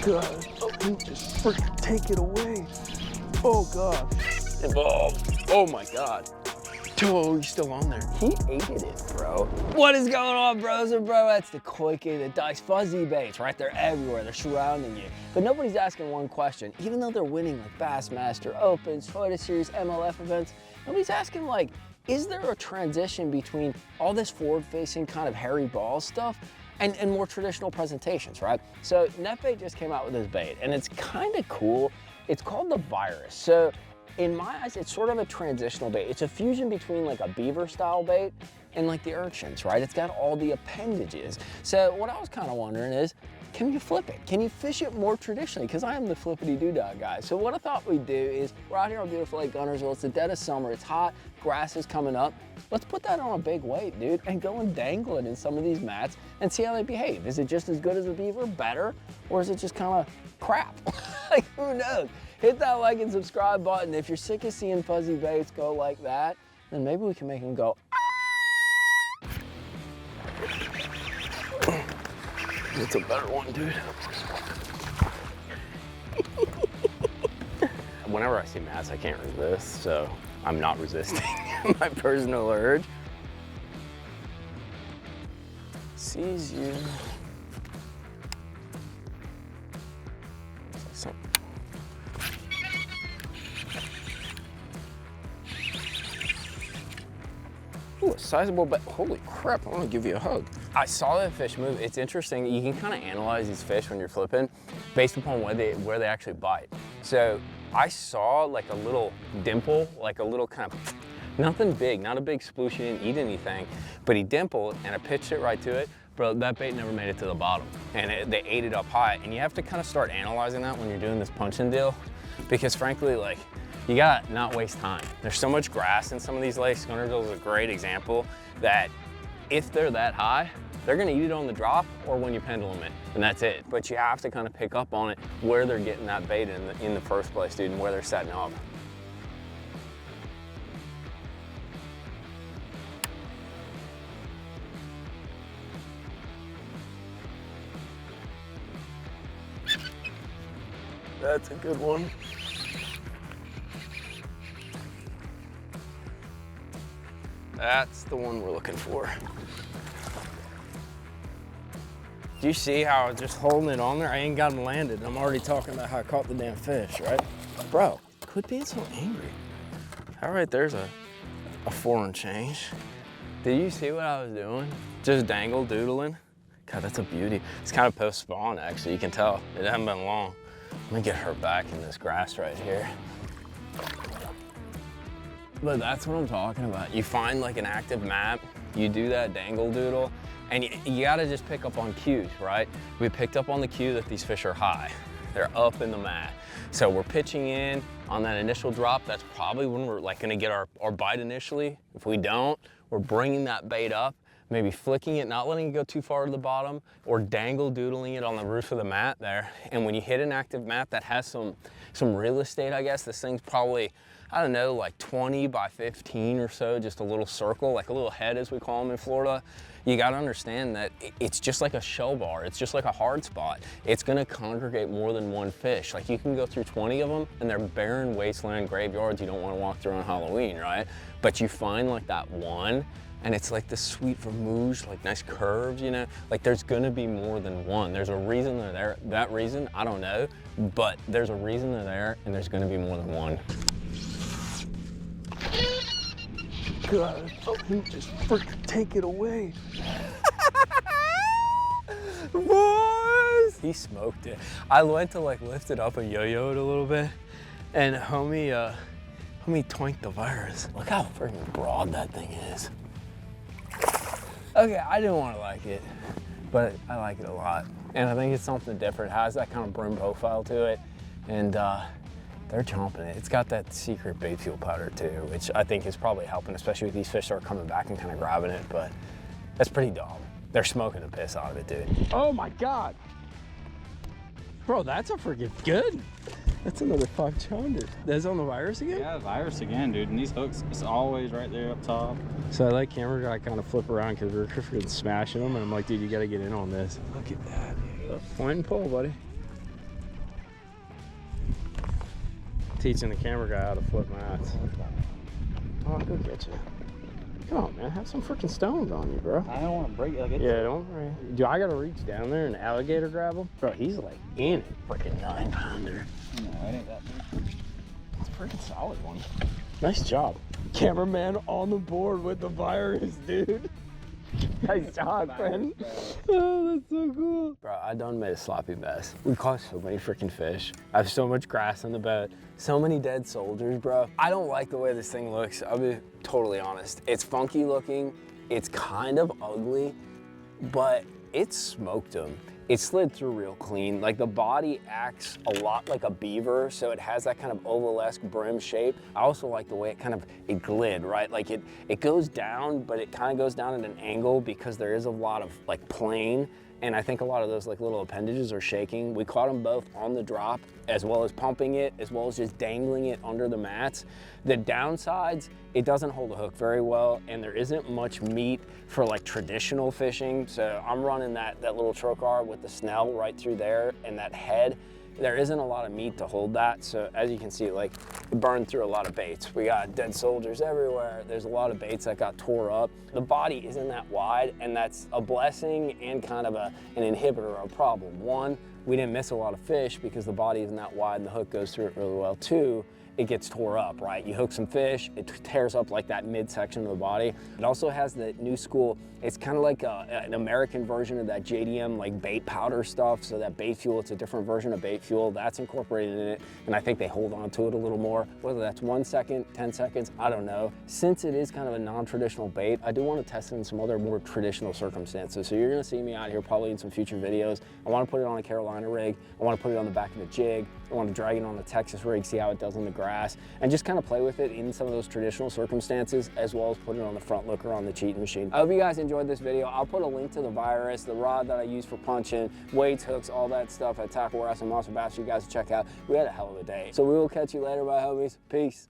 God, just freaking take it away. Oh God. Oh my God. Oh, he's still on there. He ate it, bro. What is going on, bros and bro? That's the Koi King, the Dice Fuzzy baits, right? They're everywhere, they're surrounding you. But nobody's asking one question, even though they're winning like Bassmaster Opens, Photo Series, MLF events, nobody's asking like, is there a transition between all this forward-facing kind of hairy ball stuff and more traditional presentations, right? So NetBait just came out with this bait and it's kind of cool. It's called the Virus. So in my eyes, it's sort of a transitional bait. It's a fusion between like a beaver style bait and like the urchins, right? It's got all the appendages. So what I was kind of wondering is, can you flip it? Can you fish it more traditionally? Because I am the flippity doodah guy. So what I thought we'd do is, we're out here on beautiful Lake Gunnersville. It's the dead of summer. It's hot. Grass is coming up. Let's put that on a big weight, dude, and go and dangle it in some of these mats and see how they behave. Is it just as good as a beaver, better, or is it just kind of crap? Like, who knows? Hit that like and subscribe button. If you're sick of seeing fuzzy baits go like that, then maybe we can make them go, ah! That's a better one, dude. Whenever I see mats, I can't resist, so I'm not resisting my personal urge. Sees you. Ooh, a sizable bait. Holy crap, I want to give you a hug. I saw that fish move. It's interesting. You can kind of analyze these fish when you're flipping based upon where they actually bite. So I saw like a little dimple, like a little kind of, nothing big, not a big sploosh, he didn't eat anything, but he dimpled and I pitched it right to it. Bro, that bait never made it to the bottom and they ate it up high. And you have to kind of start analyzing that when you're doing this punching deal, because frankly, like, you gotta not waste time. There's so much grass in some of these lakes. Gunnersville is a great example that if they're that high, they're gonna eat it on the drop or when you pendulum it, and that's it. But you have to kind of pick up on it where they're getting that bait in the first place, dude, and where they're setting up. That's a good one. That's the one we're looking for. Do you see how I was just holding it on there? I ain't got him landed. I'm already talking about how I caught the damn fish, right? Bro, quit being so angry. All right, there's a foreign change. Did you see what I was doing? Just dangle doodling. God, that's a beauty. It's kind of post-spawn, actually. You can tell. It hasn't been long. Let me get her back in this grass right here. But that's what I'm talking about. You find like an active map, you do that dangle doodle, and you gotta just pick up on cues, right? We picked up on the cue that these fish are high. They're up in the mat. So we're pitching in on that initial drop. That's probably when we're like gonna get our bite initially. If we don't, we're bringing that bait up, maybe flicking it, not letting it go too far to the bottom, or dangle doodling it on the roof of the mat there. And when you hit an active mat that has some real estate, I guess, this thing's probably, I don't know, like 20 by 15 or so, just a little circle, like a little head as we call them in Florida. You gotta understand that it's just like a shell bar. It's just like a hard spot. It's gonna congregate more than one fish. Like you can go through 20 of them and they're barren wasteland graveyards you don't wanna walk through on Halloween, right? But you find like that one and it's like this sweet vermouge, like nice curves, you know? Like there's gonna be more than one. There's a reason they're there. That reason, I don't know, but there's a reason they're there and there's gonna be more than one. God, just freaking take it away. Boys! He smoked it. I went to like lift it up and yo-yo it a little bit, and homie twinked the Virus. Look how freaking broad that thing is. Okay, I didn't want to like it, but I like it a lot. And I think it's something different. It has that kind of brim profile to it, and they're chomping it. It's got that secret bait fuel powder too, which I think is probably helping, especially with these fish that are coming back and kind of grabbing it, but that's pretty dumb. They're smoking the piss out of it, dude. Oh my God. Bro, that's a freaking good. That's another 500. That's on the Virus again? Yeah, Virus again, dude. And these hooks, it's always right there up top. So I let camera guy kind of flip around because we're freaking smashing them, and I'm like, dude, you gotta get in on this. Look at that. Point and pull, buddy. Teaching the camera guy how to flip mats. Oh, I'll go get you. Come on, man. Have some freaking stones on you, bro. I don't want to break it. Like it's... Yeah, don't worry. Do I gotta reach down there and alligator grab him? Bro, he's like in it. Freaking 9-pounder. No, it ain't that big. It's a freaking solid one. Nice job. Cameraman on the board with the virus, dude. Nice job, friend. Oh, that's so cool. Bro, I done made a sloppy mess. We caught so many freaking fish. I have so much grass on the bed. So many dead soldiers, bro. I don't like the way this thing looks. I'll be totally honest. It's funky looking. It's kind of ugly, but it smoked them. It slid through real clean. Like the body acts a lot like a beaver, so it has that kind of ovalesque brim shape. I also like the way it glid, right? Like it goes down, but it kind of goes down at an angle because there is a lot of like plane. And I think a lot of those like little appendages are shaking. We caught them both on the drop, as well as pumping it, as well as just dangling it under the mats. The downsides, it doesn't hold a hook very well, and there isn't much meat for like traditional fishing. So I'm running that little trocar with the snell right through there and that head. There isn't a lot of meat to hold that. So as you can see, like it burned through a lot of baits. We got dead soldiers everywhere. There's a lot of baits that got tore up. The body isn't that wide, and that's a blessing and kind of an inhibitor of a problem. One, we didn't miss a lot of fish because the body isn't that wide and the hook goes through it really well. Two, it gets tore up, right? You hook some fish, it tears up like that midsection of the body. It also has the new school, it's kind of like an American version of that JDM like bait powder stuff. So that bait fuel, it's a different version of bait fuel that's incorporated in it. And I think they hold on to it a little more, whether that's 1 second, 10 seconds, I don't know. Since it is kind of a non-traditional bait, I do want to test it in some other more traditional circumstances. So you're gonna see me out here probably in some future videos. I want to put it on a Carolina rig. I want to put it on the back of a jig. I want to drag it on a Texas rig, see how it does in the grass, and just kind of play with it in some of those traditional circumstances, as well as put it on the front looker on the cheating machine. I hope you guys enjoyed this video. I'll put a link to the virus, the rod that I use for punching, weights, hooks, all that stuff at Tackle Warehouse and Monster Bass for you guys to check out. We had a hell of a day. So we will catch you later, my homies. Peace.